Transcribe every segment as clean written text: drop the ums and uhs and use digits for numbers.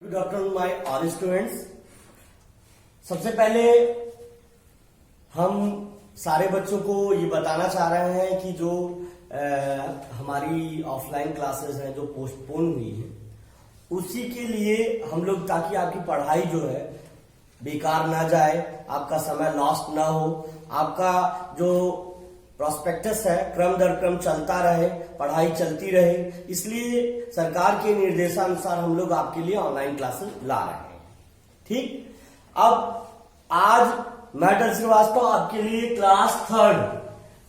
Good afternoon my all students. सबसे पहले हम सारे बच्चों को ये बताना चाह रहे हैं कि जो हमारी ऑफलाइन क्लासेस हैं जो पोस्टपोन हुई हैं उसी के लिए हम लोग, ताकि आपकी पढ़ाई जो है बेकार ना जाए, आपका समय लॉस्ट ना हो, आपका जो प्रोस्पेक्टस है क्रम दर क्रम चलता रहे, पढ़ाई चलती रहे, इसलिए सरकार के निर्देशानुसार हम लोग आपके लिए ऑनलाइन क्लासेस ला रहे हैं। ठीक, अब आज मैं श्रीवास्तव आपके लिए क्लास 3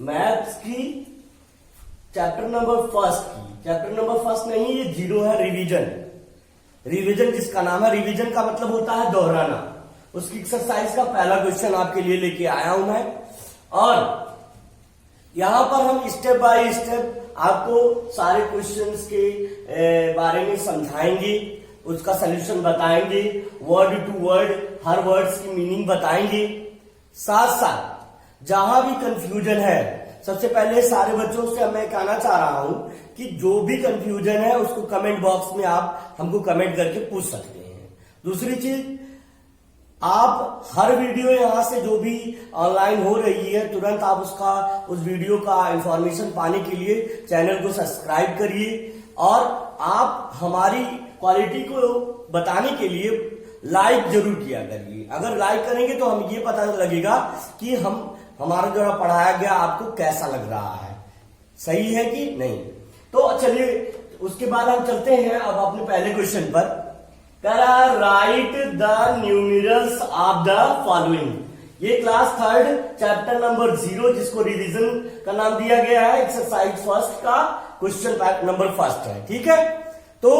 मैथ्स की चैप्टर नंबर फर्स्ट नहीं, ये 0 है, रिवीजन जिसका नाम है, रिवीजन का मतलब होता है दोहराना। उसकी एक्सरसाइज का पहला क्वेश्चन आपके लिए लेके आया हूं मैं, और यहां पर हम स्टेप बाय स्टेप आपको सारे क्वेश्चंस के बारे में समझाएंगे, उसका सलूशन बताएंगे, वर्ड टू वर्ड हर वर्ड्स की मीनिंग बताएंगे। साथ साथ जहां भी कंफ्यूजन है, सबसे पहले सारे बच्चों से मैं कहना चाह रहा हूं कि जो भी कंफ्यूजन है उसको कमेंट बॉक्स में आप हमको कमेंट करके पूछ सकते हैं। दूसरी चीज, आप हर वीडियो यहां से जो भी ऑनलाइन हो रही है तुरंत आप उस वीडियो का इंफॉर्मेशन पाने के लिए चैनल को सब्सक्राइब करिए, और आप हमारी क्वालिटी को बताने के लिए लाइक जरूर किया करिए। अगर लाइक करेंगे तो हम ये पता लगेगा कि हमारा जो पढ़ाया गया आपको कैसा लग रहा है, सही है कि नहीं। तो चलिए उसके बाद हम चलते हैं अब अपने पहले क्वेश्चन पर। Right the numerals of the following. ये क्लास 3 चैप्टर नंबर 0 जिसको रिवीजन का नाम दिया गया है, एक्सरसाइज फर्स्ट का क्वेश्चन नंबर फर्स्ट है। ठीक है, तो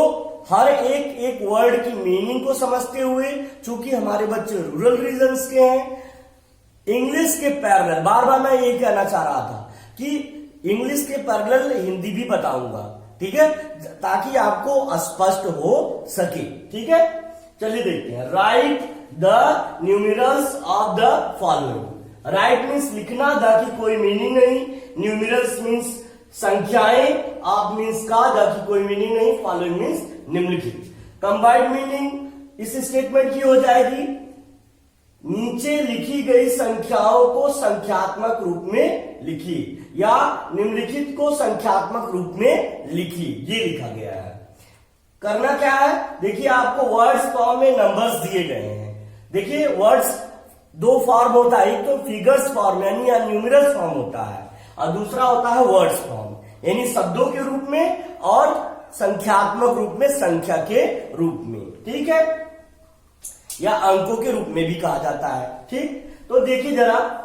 हर एक वर्ड की मीनिंग को समझते हुए, चूंकि हमारे बच्चे रूरल रीजन्स के हैं, इंग्लिश के पैरेलल, बार बार मैं यही कहना चाह रहा था कि इंग्लिश के पैरेलल हिंदी भी बताऊंगा, ठीक है, ताकि आपको स्पष्ट हो सके। ठीक है, चलिए देखते हैं। Right the numerals of the following. Write means लिखना, द की कोई मीनिंग नहीं, न्यूमेरल्स मीन्स संख्याएं, ऑफ मीन्स का, द की कोई मीनिंग नहीं, फॉलोइंग मीन्स निम्नलिखित। कंबाइंड मीनिंग इस स्टेटमेंट की हो जाएगी, नीचे लिखी गई संख्याओं को संख्यात्मक रूप में लिखिए, या निम्नलिखित को संख्यात्मक रूप में लिखिए, ये लिखा गया है। करना क्या है, देखिए आपको वर्ड्स फॉर्म में नंबर्स दिए गए हैं। देखिए वर्ड्स 2 फॉर्म होता है, एक तो फिगर्स फॉर्म यानी या न्यूमेरल्स फॉर्म होता है, और दूसरा होता है वर्ड्स फॉर्म यानी शब्दों के रूप में और संख्यात्मक रूप में, संख्या के रूप में। ठीक है, या अंकों के रूप में भी कहा जाता है। ठीक, तो देखिए जरा,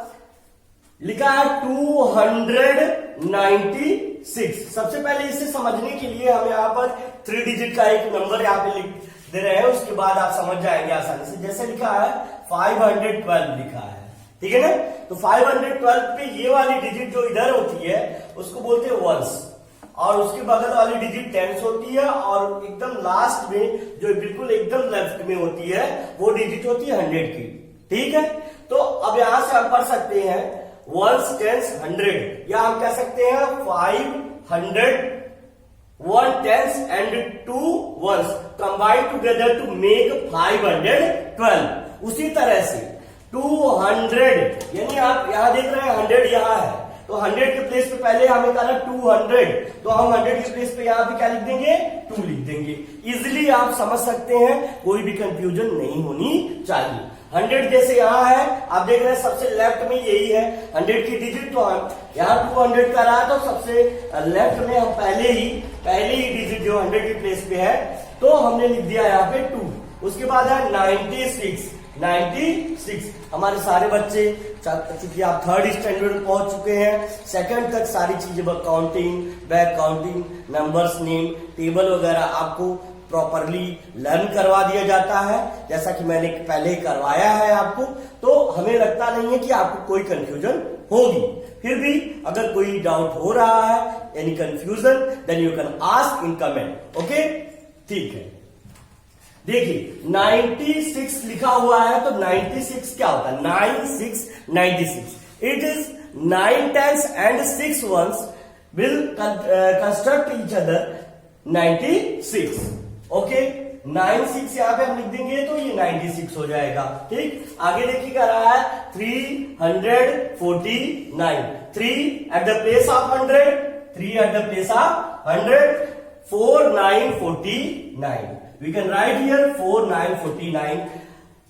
लिखा है 296। सबसे पहले इसे समझने के लिए हम यहाँ पर 3 डिजिट का एक नंबर यहाँ पे लिख दे रहे हैं, उसके बाद आप समझ जाएंगे आसानी से। जैसे लिखा है 512 लिखा है, ठीक है ना, तो 512 पे ये वाली डिजिट जो इधर होती है उसको बोलते हैं वंस, और उसके बगल वाली डिजिट टेंस होती है, और एकदम लास्ट में जो बिल्कुल एकदम लेफ्ट में होती है वो डिजिट होती है 100 की। ठीक है, तो अब यहां से हम पढ़ सकते हैं वंस, टेंस, 100, या हम कह सकते हैं 500 1 tens and 2 ones combined together to make 512। उसी तरह से 200 यानी आप यहां देख रहे हैं 100 यहां है, तो 100 के प्लेस पे पहले हमें कहना 200, तो हम 100 के प्लेस पे यहां पे क्या लिख देंगे, 2 लिख देंगे। इजिली आप समझ सकते हैं, कोई भी कंफ्यूजन नहीं होनी चाहिए। 100 जैसे यहां है, आप देख रहे हैं सबसे लेफ्ट में यही है 100 की डिजिट, तो हम यहां 200 का रहा, तो सबसे लेफ्ट में हम पहले ही डिजिट जो 100 की प्लेस पे है तो हमने लिख दिया यहाँ पे 2। उसके बाद है 96। हमारे सारे बच्चे, चूंकि आप 3rd स्टैंडर्ड में पहुंच चुके हैं, 2nd तक सारी चीजें, counting, back counting, numbers, name, table वगैरह आपको प्रॉपरली लर्न करवा दिया जाता है, जैसा कि मैंने पहले ही करवाया है आपको। तो हमें लगता नहीं है कि आपको कोई कंफ्यूजन होगी। फिर भी अगर कोई डाउट हो रहा है, any confusion, then you can ask in comment. Okay, ठीक है। देखिए 96 लिखा हुआ है, तो 96 क्या होता है, 96। It is 9 tens and 6 ones will construct each other 96। Okay, 96 यहाँ पे हम लिख देंगे तो ये 96 हो जाएगा। ठीक, आगे देखिए क्या रहा है 349, 3 eight the place of 100, 3 eight the place of 100, 4949। We can write here 4949.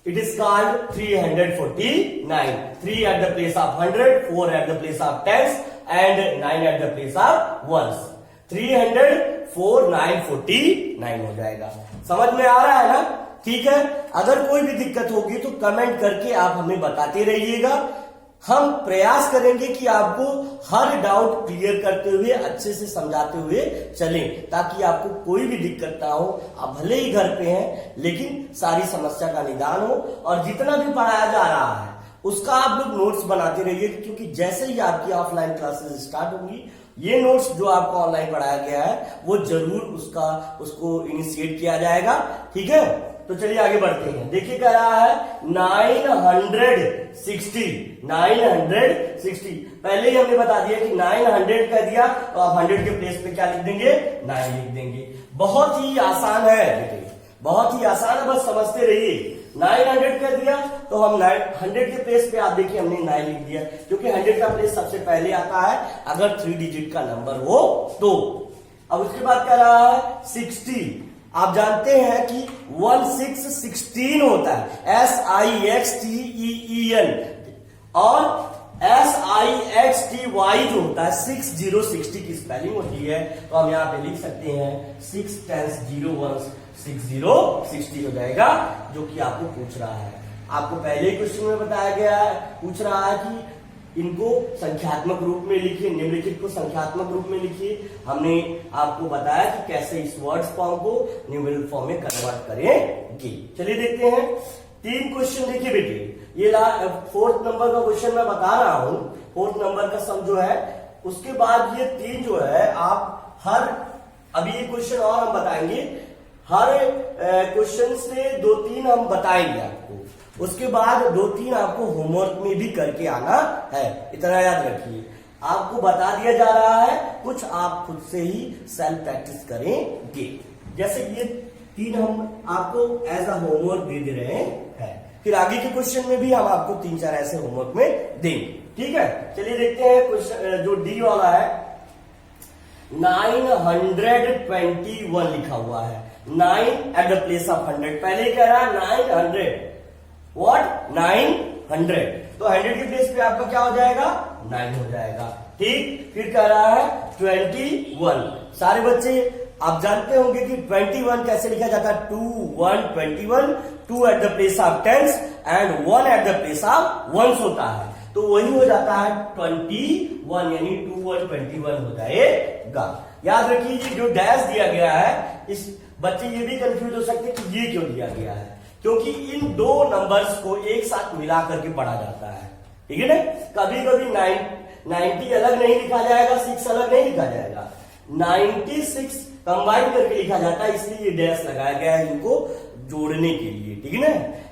It is called 349. 3 at the place of 100, 4 at the place of tens, and 9 at the place of ones. 300, 4, 9, 49 हो जाएगा। समझ में आ रहा है ना? ठीक है, अगर कोई भी दिक्कत होगी तो कमेंट करके आप हमें बताते रहिएगा। हम प्रयास करेंगे कि आपको हर डाउट क्लियर करते हुए अच्छे से समझाते हुए चलें, ताकि आपको कोई भी दिक्कत ना हो। आप भले ही घर पे हैं लेकिन सारी समस्या का निदान हो, और जितना भी पढ़ाया जा रहा है उसका आप लोग नोट्स बनाते रहिए, क्योंकि जैसे ही आपकी ऑफलाइन क्लासेस स्टार्ट होंगी ये नोट्स जो आपको ऑनलाइन पढ़ाया गया है वो जरूर उसको इनिशिएट किया जाएगा। ठीक है, तो चलिए आगे बढ़ते हैं। देखिए क्या रहा है 960, 960। पहले ही हमने बता दिया कि 900 कह दिया तो आप 100 के प्लेस पे क्या लिख देंगे, 9 लिख देंगे। बहुत ही आसान है बेटे, बहुत ही आसान है, बस समझते रहिए। 900 कर दिया तो हम 100 के प्लेस पे आप देखिए हमने 9 लिख दिया, क्योंकि 100 का प्लेस सबसे पहले आता है अगर 3 डिजिट का नंबर हो तो। अब उसके बाद क्या रहा है 60। आप जानते हैं कि 1616 होता है, SIXTEEN, और SIXTY जो होता है 6060 की स्पेलिंग होती है। तो हम यहाँ पे लिख सकते हैं 6 10 0 1 6060 हो जाएगा, जो कि आपको पूछ रहा है। आपको पहले ही क्वेश्चन में बताया गया है, पूछ रहा है कि इनको संख्यात्मक रूप में लिखिए, निम्नलिखित को संख्यात्मक रूप में लिखिए। हमने आपको बताया कि कैसे इस वर्ड्स फॉर्म को न्यूमेरिकल फॉर्म में कन्वर्ट करेंगे। चलिए देखते हैं 3 क्वेश्चन। देखिए बेटे, ये 4th नंबर का क्वेश्चन मैं बता रहा हूं, 4th नंबर का सम जो है, उसके बाद ये 3 जो है आप अभी ये क्वेश्चन और हम बताएंगे, हर क्वेश्चन से 2-3 हम बताएंगे आपको। उसके बाद 2-3 आपको होमवर्क में भी करके आना है, इतना याद रखिए। आपको बता दिया जा रहा है, कुछ आप खुद से ही सेल्फ प्रैक्टिस करेंगे। जैसे ये 3 हम आपको एज अ होमवर्क दे रहे हैं, फिर आगे के क्वेश्चन में भी हम आपको 3-4 ऐसे होमवर्क में देंगे। ठीक है, चलिए देखते हैं क्वेश्चन जो डी वाला है। 921 लिखा हुआ है, 9 एट द प्लेस ऑफ 100। पहले कह रहा है 900, व्हाट 900, तो 100 के प्लेस पे आपका क्या हो जाएगा 9 हो जाएगा। ठीक, फिर कह रहा है 21। सारे बच्चे आप जानते होंगे कि 21 कैसे लिखा जाता है, 2 1 21, 2 at the place of tens and 1 at the place of ones होता है, तो वही हो जाता है 21, यानी 2 1 21 हो जाएगा। याद रखिए ये जो डैश दिया गया है, इस बच्चे ये भी कंफ्यूज हो सकते हैं कि ये क्यों दिया गया है, क्योंकि इन 2 नंबर्स को एक साथ मिला करके पढ़ा जाता है। ठीक है ना, कभी कभी 90 अलग नहीं लिखा जाएगा, 6 अलग नहीं लिखा जाएगा, 96 कंबाइन करके लिखा जाता है, इसलिए ये डैश लगाया गया है इनको जोड़ने के लिए। ठीक है ना,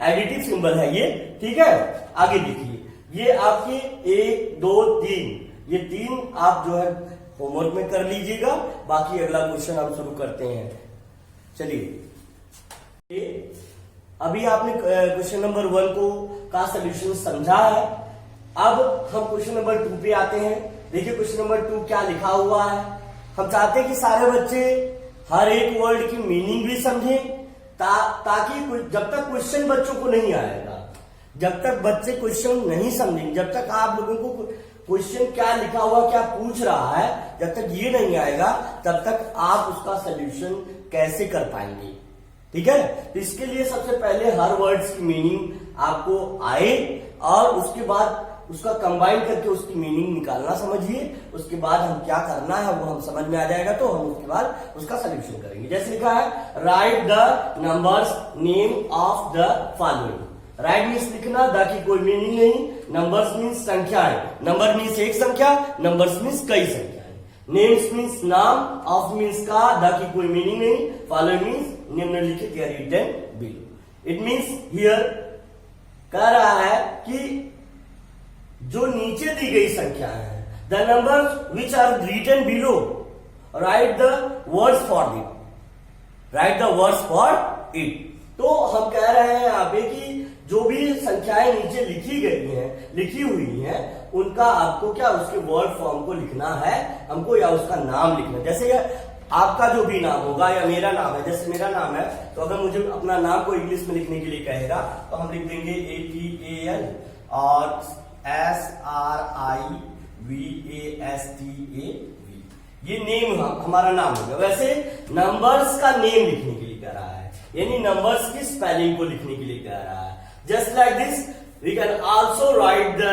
एडिटिव सिंबल है ये। ठीक है, आगे देखिए, ये आपके 1 2 3, ये 3 आप जो है होमवर्क में कर लीजिएगा। बाकी अगला क्वेश्चन हम शुरू करते हैं। चलिए, अभी आपने क्वेश्चन नंबर 1 का सोल्यूशन समझा है। अब हम क्वेश्चन नंबर 2 पे आते हैं। देखिए क्वेश्चन नंबर 2 क्या लिखा हुआ है। हम चाहते हैं कि सारे बच्चे हर एक वर्ड की मीनिंग भी समझें, ताकि जब तक क्वेश्चन बच्चों को नहीं आएगा, जब तक बच्चे क्वेश्चन नहीं समझेंगे, जब तक आप लोगों को क्वेश्चन क्या लिखा हुआ क्या पूछ रहा है, जब तक ये नहीं आएगा तब तक आप उसका सोल्यूशन कैसे कर पाएंगे। ठीक है, तो इसके लिए सबसे पहले हर वर्ड्स की मीनिंग आपको आए, और उसके बाद उसका कंबाइन करके उसकी मीनिंग निकालना समझिए। उसके बाद हम क्या करना है वो हम समझ में आ जाएगा, तो हम उसके बाद उसका सोल्यूशन करेंगे। जैसे लिखा है, write the numbers name of the following. Write means लिखना, द की कोई मीनिंग नहीं, नंबर्स मीन्स संख्याएं, नंबर मीन्स एक संख्या, नंबर्स मीन्स कई संख्याएं, नेम्स मीन्स नाम, ऑफ मीन्स का, द की कोई मीनिंग नहीं, फॉलोइंग मीन्स निम्नलिखित या written below. It means here कह रहा है कि जो नीचे दी गई संख्या है, the numbers which are written below, write the words for them. Write the words for it. तो हम कह रहे हैं यहाँ पे कि जो भी संख्याएं नीचे लिखी हुई हैं, उनका आपको क्या उसके वर्ड फॉर्म को लिखना है हमको, या उसका नाम लिखना है। जैसे आपका जो भी नाम होगा या मेरा नाम है, जैसे मेरा नाम है तो अगर मुझे अपना नाम को इंग्लिश में लिखने के लिए कहेगा तो हम लिख देंगे ATAL और SRIVASTAV, ये नेम हमारा नाम होगा। वैसे नंबर्स का नेम लिखने के लिए कह रहा है, यानी नंबर्स की स्पेलिंग को लिखने के लिए कह रहा है। Just like this we can also write the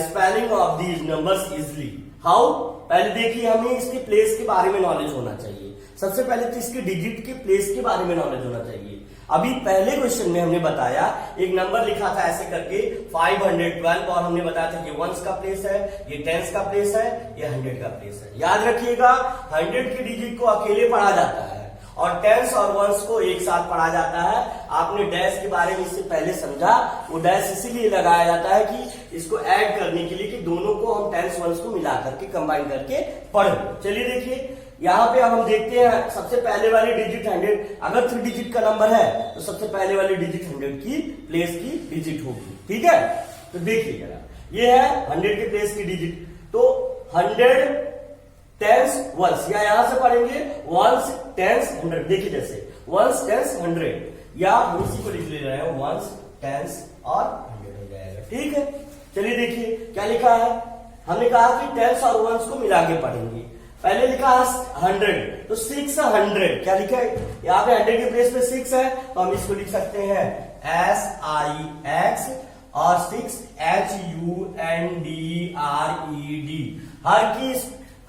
spelling of these numbers easily. How? पहले देखिए, हमें इसके प्लेस के बारे में नॉलेज होना चाहिए। सबसे पहले तो इसके डिजिट के प्लेस के बारे में नॉलेज होना चाहिए। अभी पहले क्वेश्चन में हमने बताया, एक नंबर लिखा था ऐसे करके 512, और हमने बताया था ये वंस का प्लेस है, ये टेंस का प्लेस है, ये 100 का प्लेस है। याद रखिएगा 100 के डिजिट को अकेले पढ़ा जाता है और टेंस और वंस को एक साथ पढ़ा जाता है। आपने डैश के बारे में इससे पहले समझा, वो डैश इसीलिए लगाया जाता है कि इसको ऐड करने के लिए, कि दोनों को हम टेंस वंस को मिला करके कंबाइन करके पढ़। चलिए देखिए यहाँ पे अब हम देखते हैं सबसे पहले वाली डिजिट 100। अगर 3 डिजिट का नंबर है तो सबसे पहले वाली डिजिट 100 की प्लेस की डिजिट होगी। ठीक है, तो देखिए जरा, ये है 100 के प्लेस की डिजिट। तो 100 टेंस वंस, या यहां से पढ़ेंगे वंस टेंस 100। देखिए जैसे वंस टेंस 100, या हम इसी को लिख ले रहे हैं वंस टेंस और 100 हो जाएगा। ठीक है, चलिए देखिए क्या लिखा है। हमने कहा कि टेंस और वंस को मिला के पढ़ेंगे। पहले लिखा 100, तो 600 क्या लिखा है यहाँ पे? 100 के प्लेस पे 6 है, तो हम इसको लिख सकते हैं SIX और 6 HUNDRED।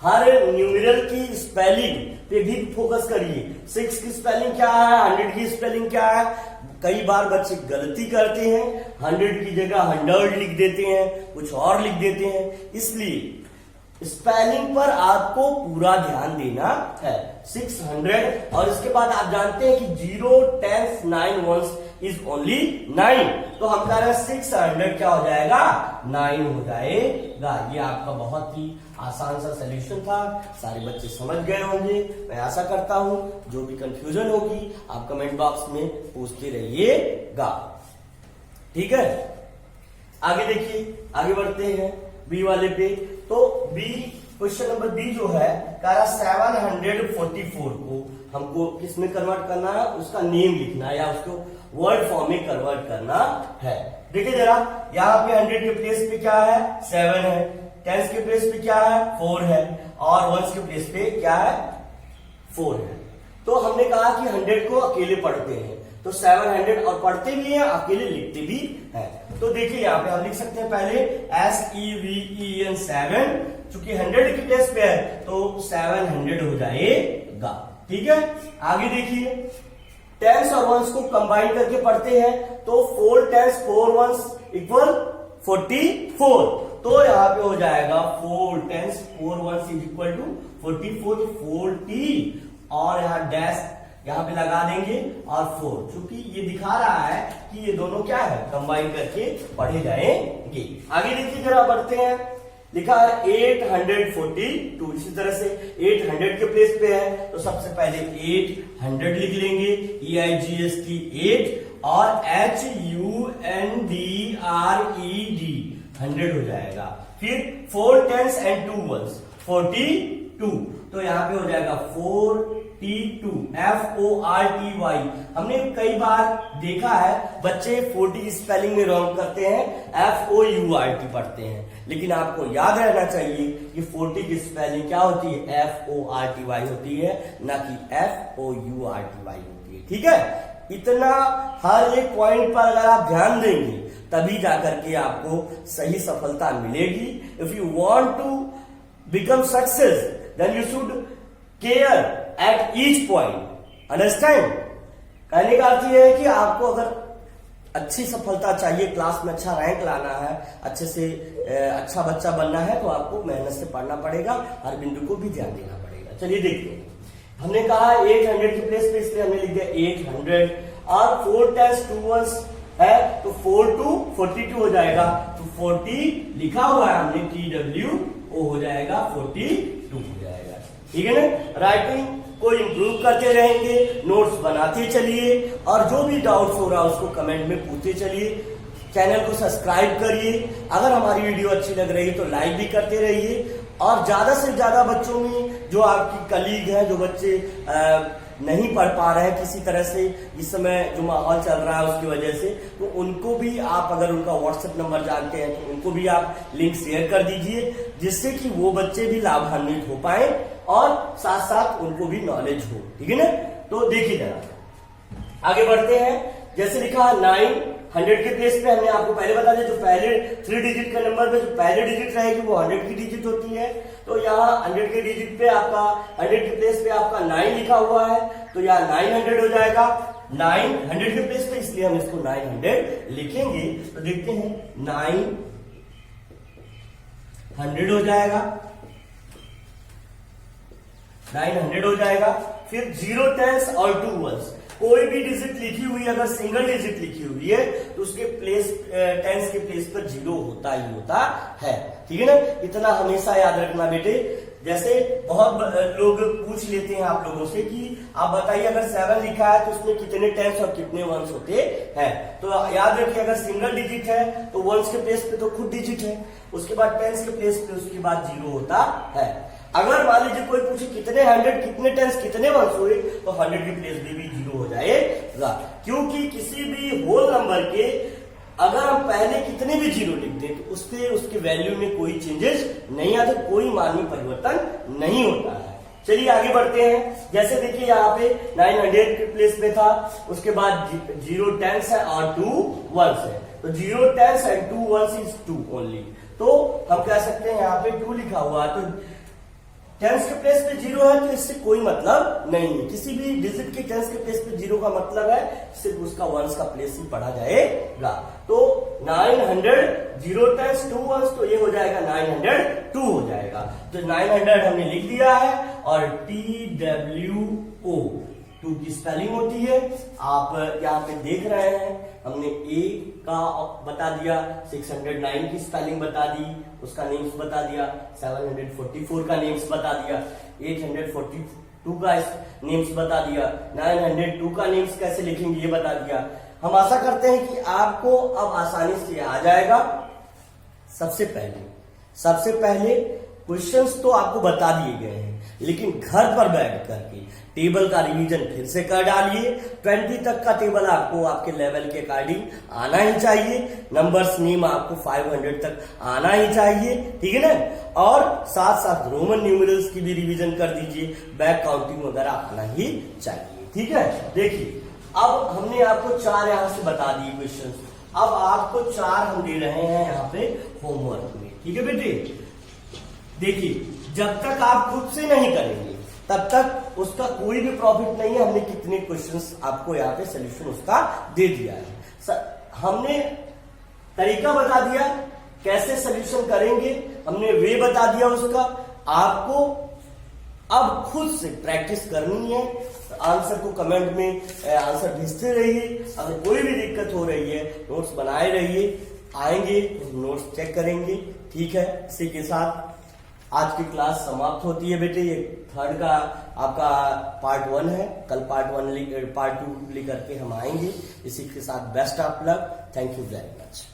हर न्यूमेरल की स्पेलिंग पे भी फोकस करिए। 6 की स्पेलिंग क्या है, 100 की स्पेलिंग क्या है। कई बार बच्चे गलती करते हैं, 100 की जगह 100 लिख देते हैं, कुछ और लिख देते हैं। इसलिए स्पेलिंग पर आपको पूरा ध्यान देना है। 600, और इसके बाद आप जानते हैं कि 0 10 9 1 इज ओनली 9, तो हम कह रहे हैं 600 क्या हो जाएगा? 9 हो जाएगा। ये आपका बहुत ही आसान सा सोल्यूशन था, सारे बच्चे समझ गए होंगे, मैं आशा करता हूं। जो भी कंफ्यूजन होगी आप कमेंट बॉक्स में पूछते रहिएगा। ठीक है, आगे देखिए, आगे बढ़ते हैं बी वाले पे। तो बी, क्वेश्चन नंबर बी जो है कह रहा 744 को हमको किसमें कन्वर्ट करना है, उसका नेम लिखना है या उसको वर्ड फॉर्म में कन्वर्ट करना है। देखिए जरा, यहाँ पे 100 के प्लेस पे क्या है? 7 है, टेंस के प्लेस पे क्या है? 4 है, और वंस के प्लेस पे क्या है? 4 है। तो हमने कहा कि 100 को अकेले पढ़ते हैं, तो 700 और पढ़ते भी हैं, अकेले लिखते भी हैं। तो देखिए यहाँ पे हम लिख सकते हैं पहले SEVEN 7, चूंकि 100 की प्लेस पे है तो 700 हो जाएगा। ठीक है, आगे देखिए, टेंस और वंस को कंबाइन करके पढ़ते हैं, तो 4 टेंस 4 वंस इक्वल 44। तो यहाँ पे हो जाएगा 4 tens 4 ones is equal to 44, 40, और यहाँ डैश यहाँ पे लगा देंगे और 4, क्योंकि ये दिखा रहा है कि ये दोनों क्या है, कंबाइन करके पढ़े जाएंगे। आगे देखिए जरा, बढ़ते हैं। लिखा है 842, इसी तरह से 800 के प्लेस पे है, तो सबसे पहले 800 लिख लेंगे, EIGST 8, और HUNDRED 100 हो जाएगा। फिर 4 टेंस एंड 2 वंस 42, तो यहाँ पे हो जाएगा 42, FORTY। हमने कई बार देखा है बच्चे 40 की स्पेलिंग में रॉन्ग करते हैं, FOURT पढ़ते हैं, लेकिन आपको याद रहना चाहिए कि 40 की स्पेलिंग क्या होती है? FORTY होती है, ना कि FOURTY होती है। ठीक है, इतना हर एक पॉइंट पर अगर आप ध्यान देंगे तभी जाकर के आपको सही सफलता मिलेगी। If you want to become success then you should care at each point. Understand? कहने का अर्थ यह है कि आपको अगर अच्छी सफलता चाहिए, क्लास में अच्छा रैंक लाना है, अच्छे से अच्छा बच्चा बनना है, तो आपको मेहनत से पढ़ना पड़ेगा, हर बिंदु को भी ध्यान देना पड़ेगा। चलिए देखते हैं, हमने कहा 800 के प्लेस पे, इसलिए हमने लिख दिया 800, और 4 टेंस 2 वंस है, तो 4 to 42 हो जाएगा। तो 40 लिखा हुआ है हमने, TWO हो जाएगा, 42 हो जाएगा। ठीक है ना? राइटिंग को इम्प्रूव करते रहेंगे, नोट्स बनाते चलिए और जो भी डाउट्स हो रहा है उसको कमेंट में पूछते चलिए। चैनल को सब्सक्राइब करिए, अगर हमारी वीडियो अच्छी लग रही है तो लाइक भी करते रहिए और ज्यादा से ज्यादा बच्चों में जो आपकी कलीग है, जो बच्चे नहीं पढ़ पा रहे हैं किसी तरह से, इस समय जो माहौल चल रहा है उसकी वजह से, तो उनको भी आप अगर उनका व्हाट्सएप नंबर जानते हैं तो उनको भी आप लिंक शेयर कर दीजिए, जिससे कि वो बच्चे भी लाभान्वित हो पाए और साथ साथ उनको भी नॉलेज हो। ठीक है ना? तो देखिए जरा आगे बढ़ते हैं। जैसे लिखा 900 के प्लेस पे हमने आपको पहले बता दिया, जो पहले 3 डिजिट का नंबर में जो पहले डिजिट रहेगी वो 100 की डिजिट होती है। तो यहाँ 100 के डिजिट पे आपका 100 के प्लेस पे आपका 9 लिखा हुआ है, तो यहाँ 900 हो जाएगा। 900 के प्लेस पे इसलिए हम इसको 900 लिखेंगे। तो देखते हैं 900 हो जाएगा, 900 हो जाएगा। फिर 0 टेंस और 2 वंस, कोई भी डिजिट लिखी हुई अगर सिंगल डिजिट लिखी हुई है तो उसके प्लेस टेंस के प्लेस पर 0 होता ही होता है। ठीक है ना? इतना हमेशा याद रखना बेटे। जैसे बहुत लोग पूछ लेते हैं आप लोगों से कि आप बताइए अगर 7 लिखा है तो उसमें कितने टेंस और कितने वंस होते हैं। तो याद रखिए अगर सिंगल डिजिट है तो वंस के प्लेस पे तो खुद डिजिट है, उसके बाद टेंस के प्लेस पे उसके बाद 0 होता है। अगर मान लीजिए कोई पूछे कितने 100 कितने टेंस कितने वंस हुए, तो 100 की प्लेस में भी 0 हो जाएगा, क्योंकि किसी भी होल नंबर के अगर हम पहले कितने भी 0 लिख दें तो उससे उसके वैल्यू में कोई चेंजेस नहीं आते, कोई मान में परिवर्तन नहीं होता है। चलिए आगे बढ़ते हैं। जैसे देखिए यहाँ पे 900 के प्लेस में था, उसके बाद 0 टेंस है और 2 वंस है, तो 0 tens and 2 ones is 2 only. तो हम कह सकते हैं यहाँ पे 2 लिखा हुआ है तो टेंस के प्लेस पे 0 है तो इससे कोई मतलब नहीं है। किसी भी डिजिट के टेंस के प्लेस पे 0 का मतलब है सिर्फ उसका वंस का प्लेस ही पढ़ा जाएगा। तो 900 0 टेंस 2 वंस, तो ये हो जाएगा 902 हो जाएगा। तो 900 हमने लिख दिया है और TWO 2 की स्पेलिंग होती है। आप यहाँ पे देख रहे हैं हमने A का बता दिया, 609 की स्पेलिंग बता दी, उसका नेम्स बता दिया, 744 का नेम्स बता दिया, 842 का नेम्स बता दिया, 902 का नेम्स कैसे लिखेंगे ये बता दिया। हम आशा करते हैं कि आपको अब आसानी से आ जाएगा। सबसे पहले क्वेश्चंस तो आपको बता दिए गए हैं, लेकिन घर पर बैठ करके टेबल का रिवीजन फिर से कर डालिए। 20 तक का टेबल आपको आपके लेवल के अकॉर्डिंग आना ही चाहिए। नंबर्स नेम आपको 500 तक आना ही चाहिए। ठीक है ना? और साथ साथ रोमन न्यूमेरल्स की भी रिवीजन कर दीजिए, बैक काउंटिंग वगैरह आना ही चाहिए। ठीक है? देखिए अब हमने आपको 4 यहां से बता दिए क्वेश्चन, अब आपको 4 हम दे रहे हैं यहाँ पे होमवर्क में। ठीक है बेटे? देखिए जब तक आप खुद से नहीं करेंगे तब तक उसका कोई भी प्रॉफिट नहीं है। हमने कितने क्वेश्चंस आपको यहाँ पे सोल्यूशन उसका दे दिया है, हमने तरीका बता दिया कैसे सोल्यूशन करेंगे, हमने वे बता दिया उसका। आपको अब खुद से प्रैक्टिस करनी है। आंसर को कमेंट में आंसर भेजते रहिए। अगर कोई भी दिक्कत हो रही है नोट्स बनाए रहिए, आएंगे नोट्स चेक करेंगे। ठीक है? इसी के साथ आज की क्लास समाप्त होती है बेटे। ये 3rd का आपका पार्ट 1 है, कल पार्ट 2 लेकर के हम आएंगे। इसी के साथ best of luck. Thank you very much.